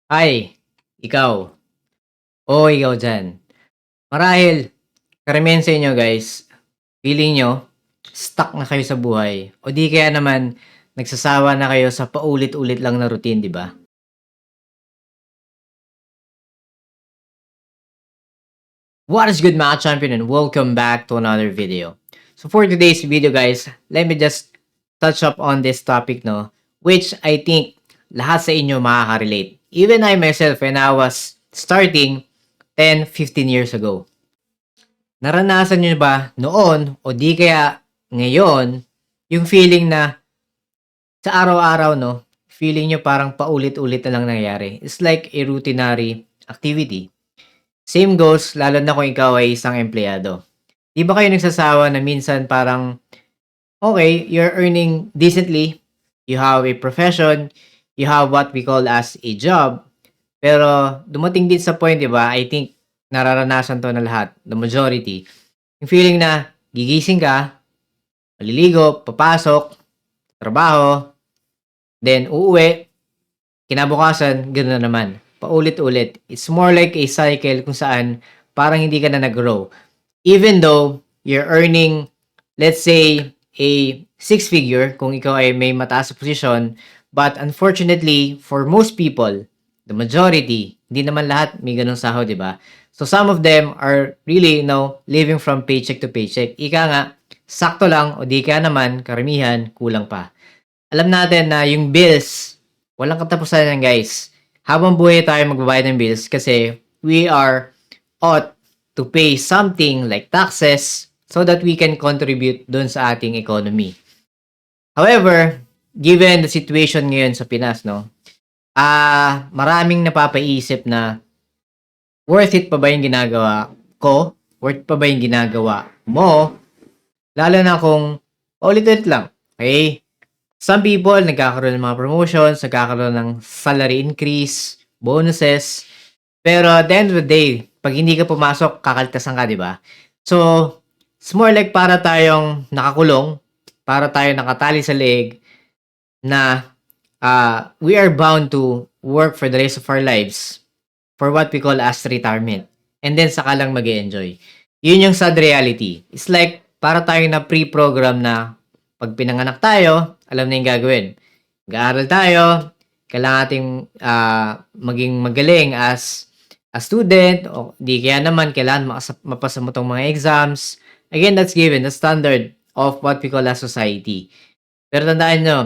Ay, ikaw. Oo, ikaw diyan. Marahil karamihan sa inyo guys, feeling niyo stuck na kayo sa buhay o di kaya naman nagsasawa na kayo sa paulit-ulit lang na routine, 'di ba? What is good mga champion and welcome back to another video. So for today's video guys, let me just touch up on this topic no, which I think lahat sa inyo makaka-relate. Even I myself when I was starting 10, 15 years ago. Naranasan niyo ba noon o di kaya ngayon, yung feeling na sa araw-araw 'no, feeling niyo parang paulit-ulit na lang nangyayari. It's like a routinary activity. Same goes lalo na kung ikaw ay isang empleyado. 'Di ba kayo nagsasawa na minsan parang, okay, you're earning decently, you have a profession, you have what we call as a job, pero dumating din sa point 'di ba, I think nararanasan 'to na lahat, the majority. Yung feeling na gigising ka, maliligo, papasok, trabaho, then uuwi, kinabukasan, gano'n na naman. Paulit-ulit. It's more like a cycle kung saan parang hindi ka na nag-grow. Even though you're earning, let's say, a six figure kung ikaw ay may mataas sa posisyon, but unfortunately, for most people, the majority, hindi naman lahat may ganong sahod, di ba? So some of them are really, living from paycheck to paycheck. Ika nga, sakto lang o di kaya naman, karamihan, kulang pa. Alam natin na yung bills, walang katapusan yan guys. Habang buhay tayo magbabayad ng bills kasi we are ought to pay something like taxes so that we can contribute dun sa ating economy. However, given the situation ngayon sa Pinas, no, maraming napapaisip na worth it pa ba yung ginagawa ko? Worth pa ba yung ginagawa mo? Lalo na kung paulit-ulit lang. Okay? Some people nagkakaroon ng mga promotions, nagkakaroon ng salary increase, bonuses. Pero at the end of the day, 'pag hindi ka pumasok, kakaltasan ka, 'di ba? So, it's more like para tayong nakakulong, para tayong nakatali sa leeg na, we are bound to work for the rest of our lives for what we call as retirement. And then saka lang mag-e-enjoy. Yun yung sad reality. It's like para tayong na pre-program na 'pag pinanganak tayo, alam na yung gagawin. Mag-aaral tayo, kailangan nating, maging magaling as a student o di kaya naman kailangan mapasa mo 'tong mga exams. Again, that's given, the standard of what we call as society. Pero tandaan niyo,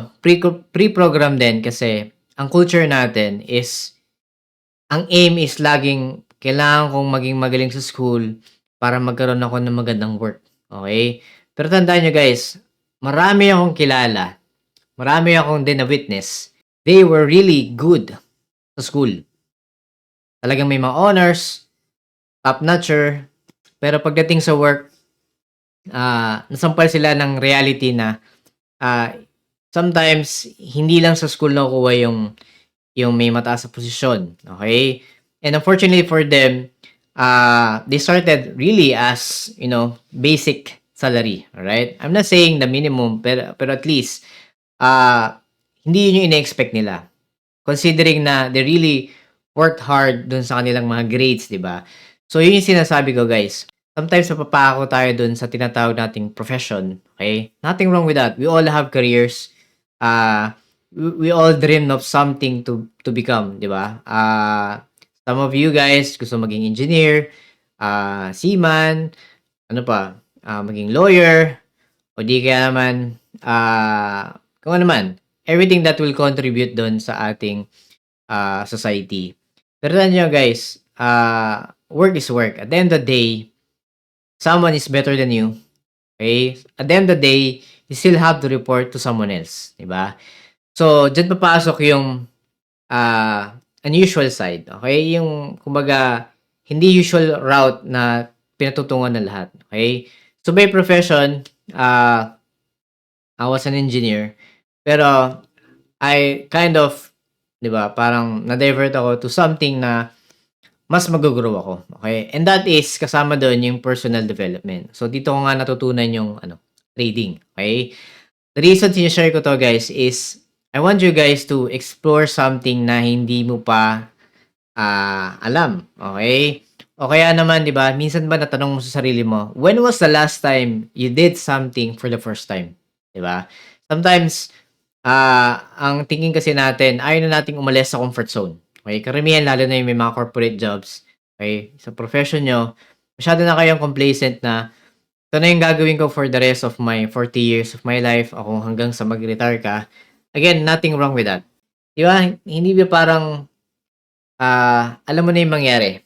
pre-program din kasi ang culture natin is ang aim is laging kailangan kong maging magaling sa school para magkaroon ako ng magandang work, okay? Pero tandaan niyo guys, marami akong kilala, marami akong din na-witness, they were really good sa school. Talagang may mga honors, top-notcher, pero pagdating sa work, nasampal sila ng reality na, ah, sometimes hindi lang sa school nakukuha yung may mataas na posisyon, okay? And unfortunately for them, they started really as, basic salary, alright? I'm not saying the minimum, pero at least, hindi yun yung ine-expect nila. Considering na they really worked hard dun sa kanilang mga grades, di ba? So, yun yung sinasabi ko, guys. Sometimes mapapako tayo dun sa tinatawag nating profession, okay? Nothing wrong with that. We all have careers. We all dream of something to become, di ba? Some of you guys gusto maging engineer, seaman, ano pa, maging lawyer, o di kaya naman, kung ano man, everything that will contribute doon sa ating society. Pero tandaan nyo guys, work is work. At the end of the day, someone is better than you. Okay? At the end of the day, you still have to report to someone else. Diba? So, dyan papasok yung unusual side. Okay? Yung, kumbaga, hindi usual route na pinatutungan ng lahat. Okay? So, by profession, I was an engineer. Pero, I kind of, 'di ba, parang na-divert ako to something na mas mag-go-grow ako, okay? And that is kasama doon yung personal development. So dito ko nga natutunan yung trading, okay? The reason sine-share ko 'to guys is I want you guys to explore something na hindi mo pa alam, okay? O kaya naman 'di ba, minsan ba natanong mo sa sarili mo, when was the last time you did something for the first time, 'di ba? Sometimes, ang thinking kasi natin ayaw na nating umalis sa comfort zone, okay? Karamihan lalo na yung may mga corporate jobs, okay? Sa profession niyo, masyado na kayong complacent na, "Ito na yung gagawin ko for the rest of my 40 years of my life, ako hanggang sa mag-retire ka." Again, nothing wrong with that. 'Di ba, hindi ba parang, alam mo na yung mangyari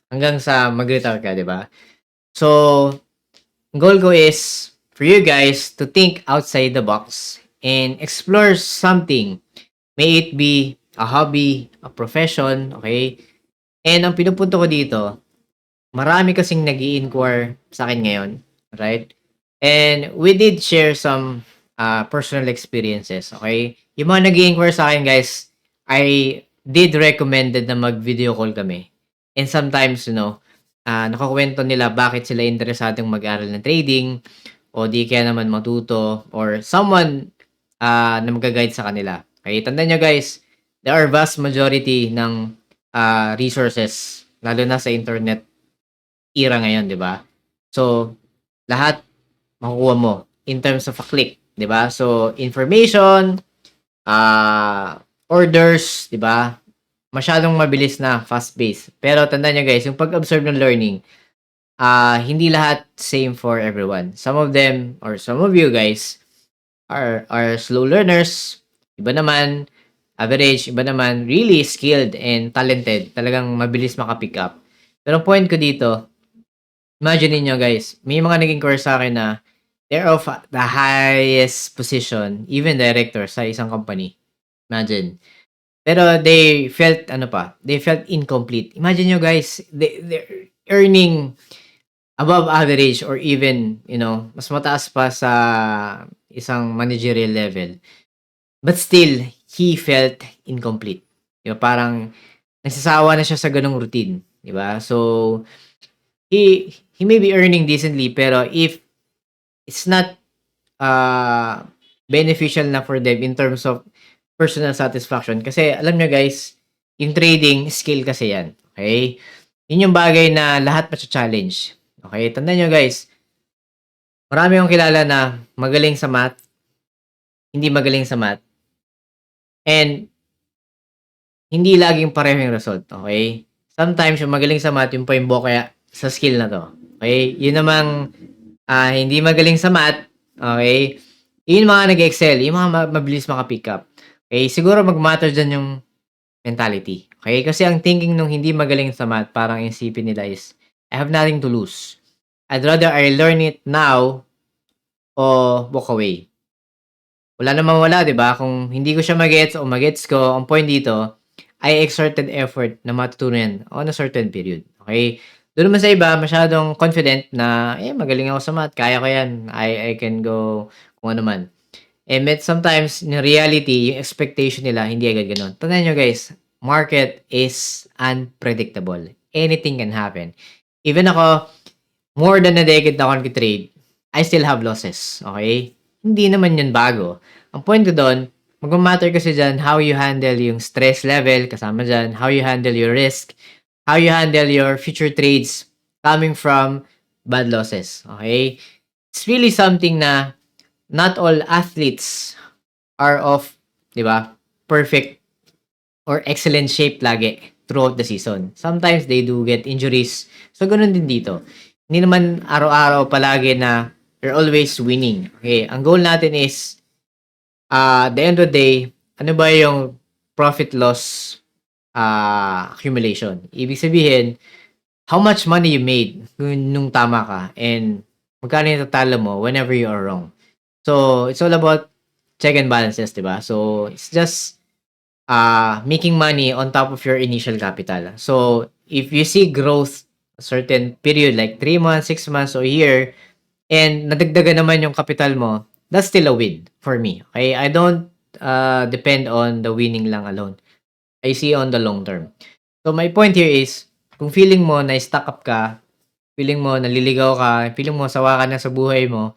hanggang sa mag-retire ka, 'di ba? So, goal ko is for you guys to think outside the box and explore something. May it be a hobby, a profession, okay? And ang pinupunto ko dito, marami kasing nag inquire sa akin ngayon, right? And we did share some personal experiences, okay? Yung mga nag inquire sa akin guys, I did recommended na mag-video call kami. And sometimes, nakakuwento nila bakit sila interesadong mag-aral ng trading o di kaya naman matuto or someone na magga-guide sa kanila. Okay, tandaan niyo guys, there are vast majority ng resources lalo na sa internet era ngayon, 'di ba? So, lahat makukuha mo in terms of a click, 'di ba? So, information, orders, 'di ba? Masyadong mabilis na, fast-paced. Pero tandaan niyo guys, yung pag-observe ng learning, hindi lahat same for everyone. Some of them or some of you guys are slow learners, iba naman average, iba naman really skilled and talented, talagang mabilis maka-pick up. Pero ang point ko dito, imagine niyo guys, may mga naging course sa'kin na they're of the highest position, even director sa isang company, imagine. Pero they felt ano pa, they felt incomplete. Imagine niyo guys, they're earning above average or even, mas mataas pa sa isang managerial level. But still, he felt incomplete. 'Di ba, parang nagsasawa na siya sa gano'ng routine, 'di ba? So, he may be earning decently pero if it's not, uh, beneficial na for them in terms of personal satisfaction kasi alam niyo guys, yung trading skill kasi 'yan, okay? Yun yung bagay na lahat macha-challenge, okay? Tandaan niyo guys, marami akong kilala na magaling sa math, hindi magaling sa math, and hindi laging pareho yung result, okay? Sometimes yung magaling sa math, yun pa yung bokya sa skill na 'to, okay? Yun namang, hindi magaling sa math, okay, yun yung mga nag-e-excel, yung mga mabilis maka-pick up. Okay, siguro mag-matter diyan yung mentality, okay? Kasi ang thinking nung hindi magaling sa math parang isipin nila is, "I have nothing to lose. I'd rather I learn it now o walk away." Wala namang wala, 'di ba? Kung hindi ko siya ma-gets o ma-gets ko, ang point dito, I exerted effort na matutunan yan on a certain period, okay? Do'n naman sa iba masyadong confident na, magaling ako sa math, kaya ko yan, I can go kung ano man. But sometimes in reality, yung expectation nila hindi agad gano'n. Tandaan niyo guys, market is unpredictable. Anything can happen. Even ako, more than a decade na ako nagte-trade, I still have losses, okay? Hindi naman 'yun bago. Ang point ko do'n, magma-matter kasi diyan how you handle yung stress level, kasama diyan, how you handle your risk, how you handle your future trades coming from bad losses, okay? It's really something na not all athletes are of, 'di ba, perfect or excellent shape lagi throughout the season. Sometimes they do get injuries. So gano'n din dito. Hindi naman araw-araw palagi na you're always winning. Okay, ang goal natin is, at the end of the day, ano ba yung profit loss accumulation. Ibig sabihin, how much money you made nung tama ka and magkano yung tatalo mo whenever you are wrong. So, it's all about check and balances, 'di ba? So, it's just making money on top of your initial capital. So, if you see growth a certain period like 3 months, 6 months, or a year, and nadagdagan naman yung capital mo, that's still a win for me. Okay? I don't depend on the winning lang alone. I see on the long term. So, my point here is, kung feeling mo na stuck up ka, feeling mo naliligaw ka, feeling mo sawa ka na sa buhay mo,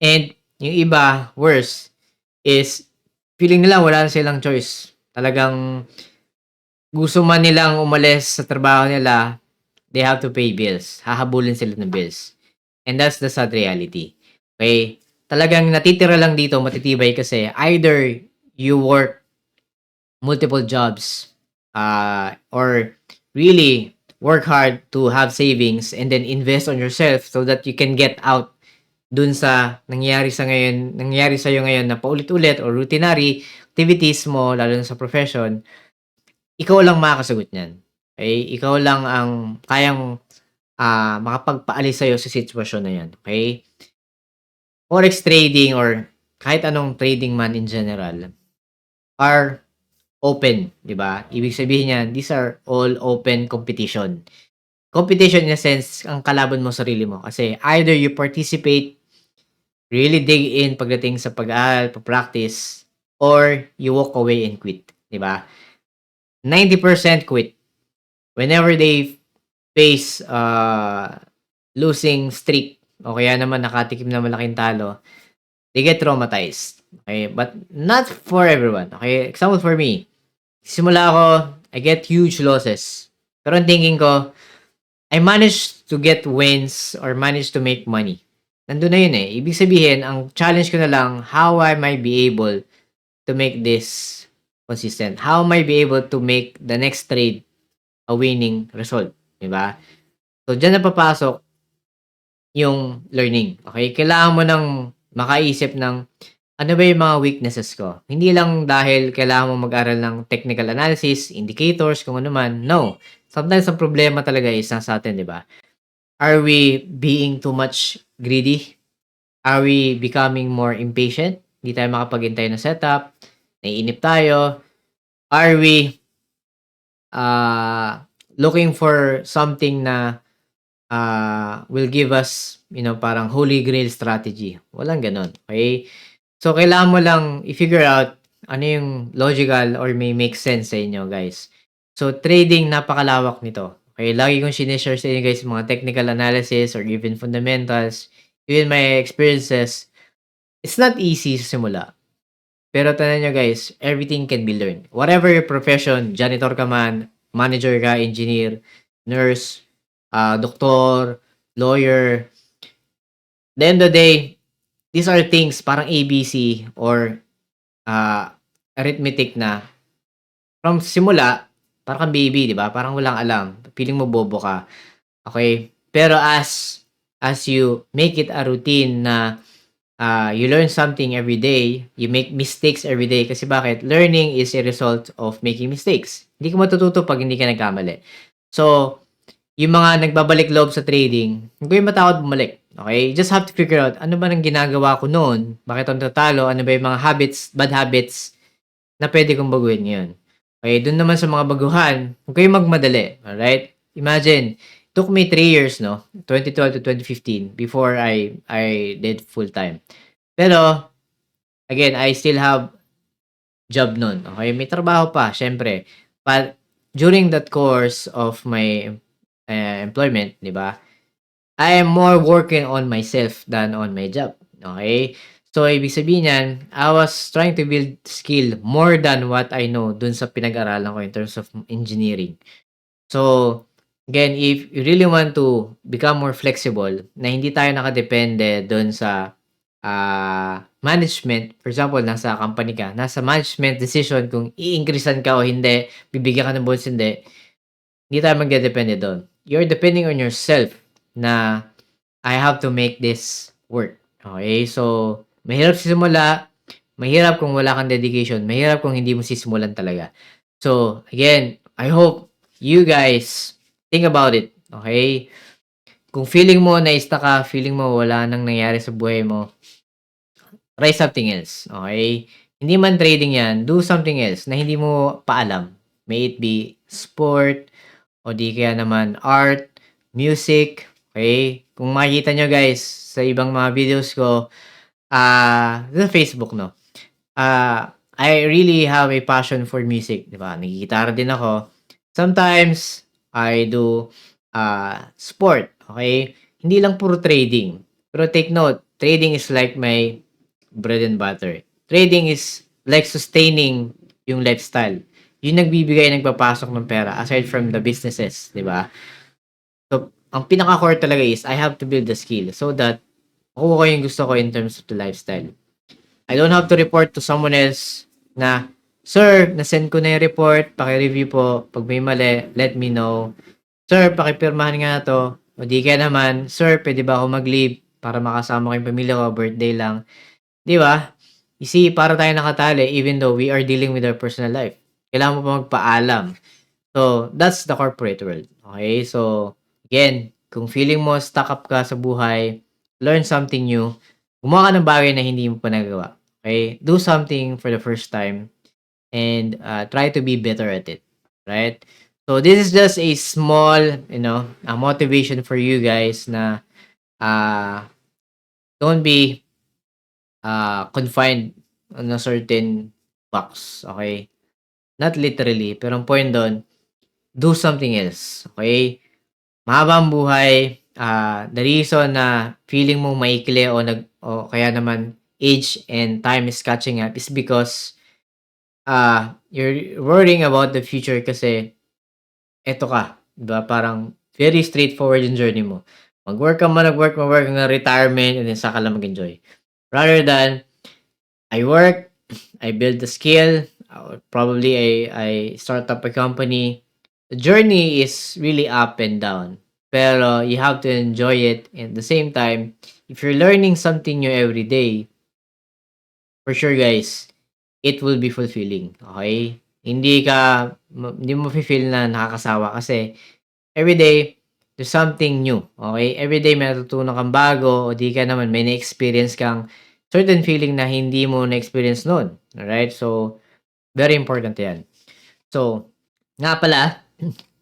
and yung iba, worse, is feeling nila wala na silang choice. Talagang gusto man nilang umalis sa trabaho nila, they have to pay bills. Hahabulin sila ng bills. And that's the sad reality. Okay? Talagang natitira lang dito matitibay kasi either you work multiple jobs or really work hard to have savings and then invest on yourself so that you can get out dun sa nangyayari sa iyo ngayon na paulit-ulit or routinary activities mo lalo na sa profession, ikaw lang makakasagot niyan. Okay? Ikaw lang ang kayang, makapagpaalis sa'yo sa sitwasyon na 'yan, okay? Forex trading or kahit anong trading man in general are open, 'di ba? Ibig sabihin niyan, these are all open competition. Competition in a sense, ang kalaban mo sarili mo kasi either you participate, really dig in pagdating sa pag-aaral, pa-practice, or you walk away and quit, 'di ba? 90% quit. Whenever they face, losing streak o kaya naman nakatikim ng malaking talo, they get traumatized. Okay? But not for everyone. Okay? Example for me, simula ako, I get huge losses. Pero ang thinking ko, I managed to get wins or managed to make money. Nandun na yun eh. Ibig sabihin, ang challenge ko na lang, how I might be able to make this consistent? How am I be able to make the next trade a winning result? Diba? So, dyan na papasok yung learning. Okay? Kailangan mo ng makaisip ng ano ba yung mga weaknesses ko? Hindi lang dahil kailangan mo mag-aral ng technical analysis, indicators, kung ano man. No. Sometimes ang problema talaga is nasa atin, di ba? Are we being too much greedy? Are we becoming more impatient? Hindi tayo makapaghintay ng setup. Naiinip tayo. Are we looking for something na will give us, parang holy grail strategy? Walang ganon. Okay? So, kailangan mo lang i-figure out ano yung logical or may make sense sa inyo, guys. So, trading, napakalawak nito. Okay, lagi kong sinishare sa inyo, guys, mga technical analysis or even fundamentals, even my experiences. It's not easy sa simula. Pero tanan nyo, guys, everything can be learned. Whatever your profession, janitor ka man, manager ka, engineer, nurse, doktor, lawyer, the end of the day, these are things parang ABC or arithmetic na from simula, parang kang baby, 'di ba? Parang walang alam. Feeling mo bobo ka. Okay? Pero as you make it a routine na you learn something every day, you make mistakes every day kasi bakit? Learning is a result of making mistakes. Hindi ka matututo pag hindi ka nagkamali. So, yung mga nagbabalik loob sa trading, huwag kayong matakot bumalik. Okay? You just have to figure out ano ba nang ginagawa ko noon? Bakit ako natatalo? Ano ba yung mga habits, bad habits na pwede kong baguhin ngayon? Okay, dun naman sa mga baguhan, huwag kayong magmadali. Alright? Imagine, it took me 3 years, no? 2012 to 2015 before I did full time. Pero, again, I still have job nun. Okay? May trabaho pa, syempre. But, during that course of my employment, di ba? I am more working on myself than on my job. Okay? So, ibig sabihin yan, I was trying to build skill more than what I know dun sa pinag-aralan ko in terms of engineering. So, again, if you really want to become more flexible, na hindi tayo nakadepende dun sa management, for example, nasa company ka, nasa management decision kung i-increasean ka o hindi, bibigyan ka ng bonus, hindi tayo magdedepende doon. You're depending on yourself na I have to make this work. Okay? So, mahirap simula, mahirap kung wala kang dedication, mahirap kung hindi mo sisimulan talaga. So, again, I hope you guys think about it. Okay? Kung feeling mo na-stuck ka, feeling mo wala nang nangyari sa buhay mo, try something else. Okay? Hindi man trading yan, do something else na hindi mo paalam. May it be sport, o di kaya naman art, music, okay? Kung makikita nyo guys sa ibang mga videos ko, sa Facebook, no? I really have a passion for music, di ba? Nagigitara din ako. Sometimes, I do sport, okay? Hindi lang puro trading. Pero take note, trading is like my bread and butter. Trading is like sustaining yung lifestyle. yung nagbibigay, nagpapasok ng pera aside from the businesses, 'di ba? So, ang pinaka-core talaga is I have to build the skill so that makuha ko yung gusto ko in terms of the lifestyle. I don't have to report to someone else na, "Sir, na-send ko na yung report, paki-review po. Pag may mali, let me know. Sir, pakipirmahan nga 'to." O di kaya naman, "Sir, puwede ba ako mag-leave para makasama ko yung pamilya ko, birthday lang." 'Di ba? You see, para tayong nakatali even though we are dealing with our personal life. Kailangan mo pa magpaalam. So, that's the corporate world, okay? So, again, kung feeling mo stuck up ka sa buhay, learn something new, gumawa ka ng bagay na hindi mo pa nagawa, okay? Do something for the first time and try to be better at it, right? So, this is just a small, a motivation for you guys na uh, don't be confined on a certain box, okay? Not literally, pero ang point doon, do something else, okay? Mahaba ang buhay, the reason na feeling mo maikli o kaya naman age and time is catching up is because, you're worrying about the future kasi eto ka, 'di ba, parang very straightforward yung journey mo. Mag-work ka man, mag-work hanggang retirement and then saka lang mag-enjoy. Rather than, I work, I build the skill, probably I start up a company. The journey is really up and down, pero you have to enjoy it. And at the same time, if you're learning something new every day, for sure guys, it will be fulfilling, okay? Hindi mo mafe-feel na nakakasawa kasi everyday there's something new, okay? Everyday may natutunan kang bago o di ka naman may na-experience kang certain feeling na hindi mo na-experience noon, alright? So, very important 'yan. So, nga pala,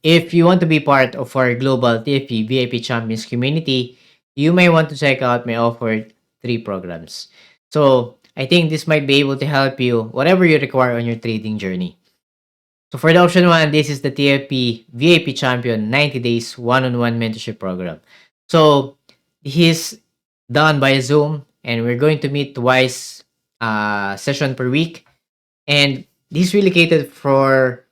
if you want to be part of our global TFP VIP Champions community, you may want to check out my offered 3 programs. So, I think this might be able to help you whatever you require on your trading journey. So, for the option 1, this is the TFP VIP Champion 90 Days One-on-One Mentorship Program. So, he's done by Zoom and we're going to meet twice session per week. And this really catered for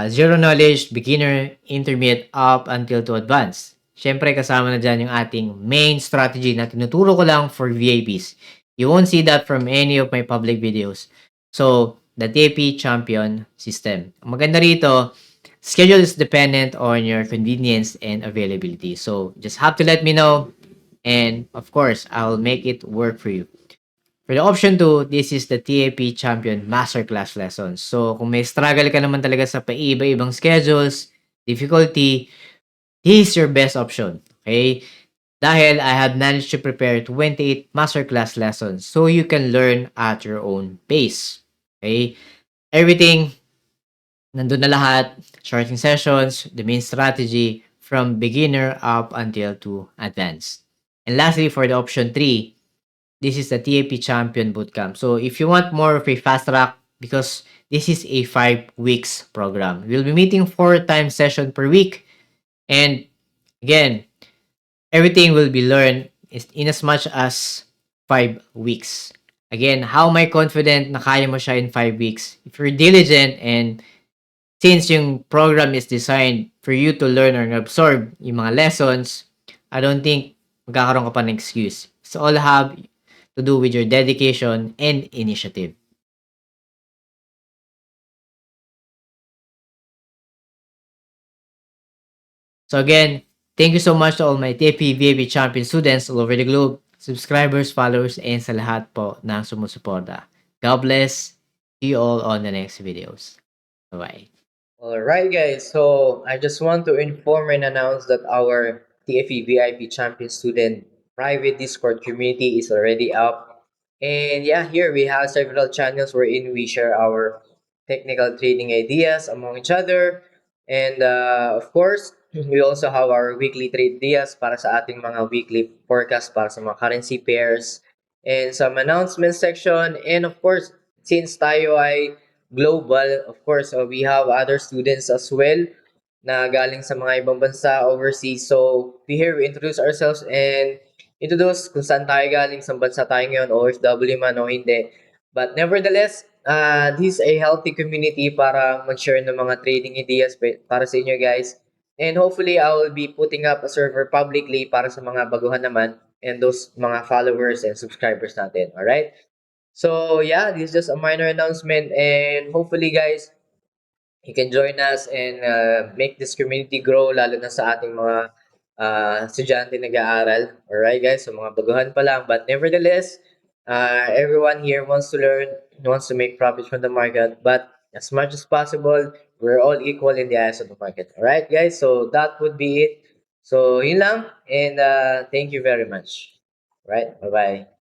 zero knowledge, beginner, intermediate, up until to advanced. Siyempre, kasama na dyan yung ating main strategy na tinuturo ko lang for VIPs. You won't see that from any of my public videos. So, the TP Champion System. Ang maganda rito, schedule is dependent on your convenience and availability. So, just have to let me know. And, of course, I'll make it work for you. For the option 2, this is the TAP Champion Masterclass Lessons. So, kung may struggle ka naman talaga sa paiba-ibang schedules, difficulty, this is your best option. Okay? Dahil I have managed to prepare 28 masterclass lessons so you can learn at your own pace. Okay? Everything, nandun na lahat. Charting sessions, the main strategy, from beginner up until to advanced. And lastly, for the option 3, this is the TAP Champion Bootcamp. So if you want more of a fast track, because this is a 5 weeks program, we'll be meeting 4 times session per week. And again, everything will be learned in as much as 5 weeks. Again, how am I confident na kaya mo siya in 5 weeks? If you're diligent and since yung program is designed for you to learn or absorb yung mga lessons, I don't think magkakaroon ka pa ng excuse. It's all have to do with your dedication and initiative. So again, thank you so much to all my TP VIP champion students all over the globe, subscribers, followers, and sa lahat po na sumusuporta. God bless. See you all on the next videos. Bye-bye. Alright guys, so I just want to inform and announce that our TFE VIP Champion Student private Discord community is already up. And yeah, here we have several channels wherein we share our technical trading ideas among each other. And of course, we also have our weekly trade ideas para sa ating mga weekly forecast para sa mga currency pairs and some announcement section. And of course, since tayo ay global, of course, we have other students as well na galing sa mga ibang bansa overseas. So, we introduce ourselves and introduce kung saan tayo galing, sa bansa tayo ngayon, OFW man o hindi. But nevertheless, this is a healthy community para mag-share ng mga trading ideas para sa inyo guys. And hopefully, I will be putting up a server publicly para sa mga baguhan naman and those mga followers and subscribers natin. Alright? So, yeah, this is just a minor announcement and hopefully guys, you can join us and make this community grow lalo na sa ating mga estudyante nag-aaral. Alright guys, so mga baguhan pa lang. But nevertheless, everyone here wants to learn, wants to make profits from the market. But as much as possible, we're all equal in the eyes of the market. Alright guys, so that would be it. So yun lang and thank you very much. Right, bye-bye.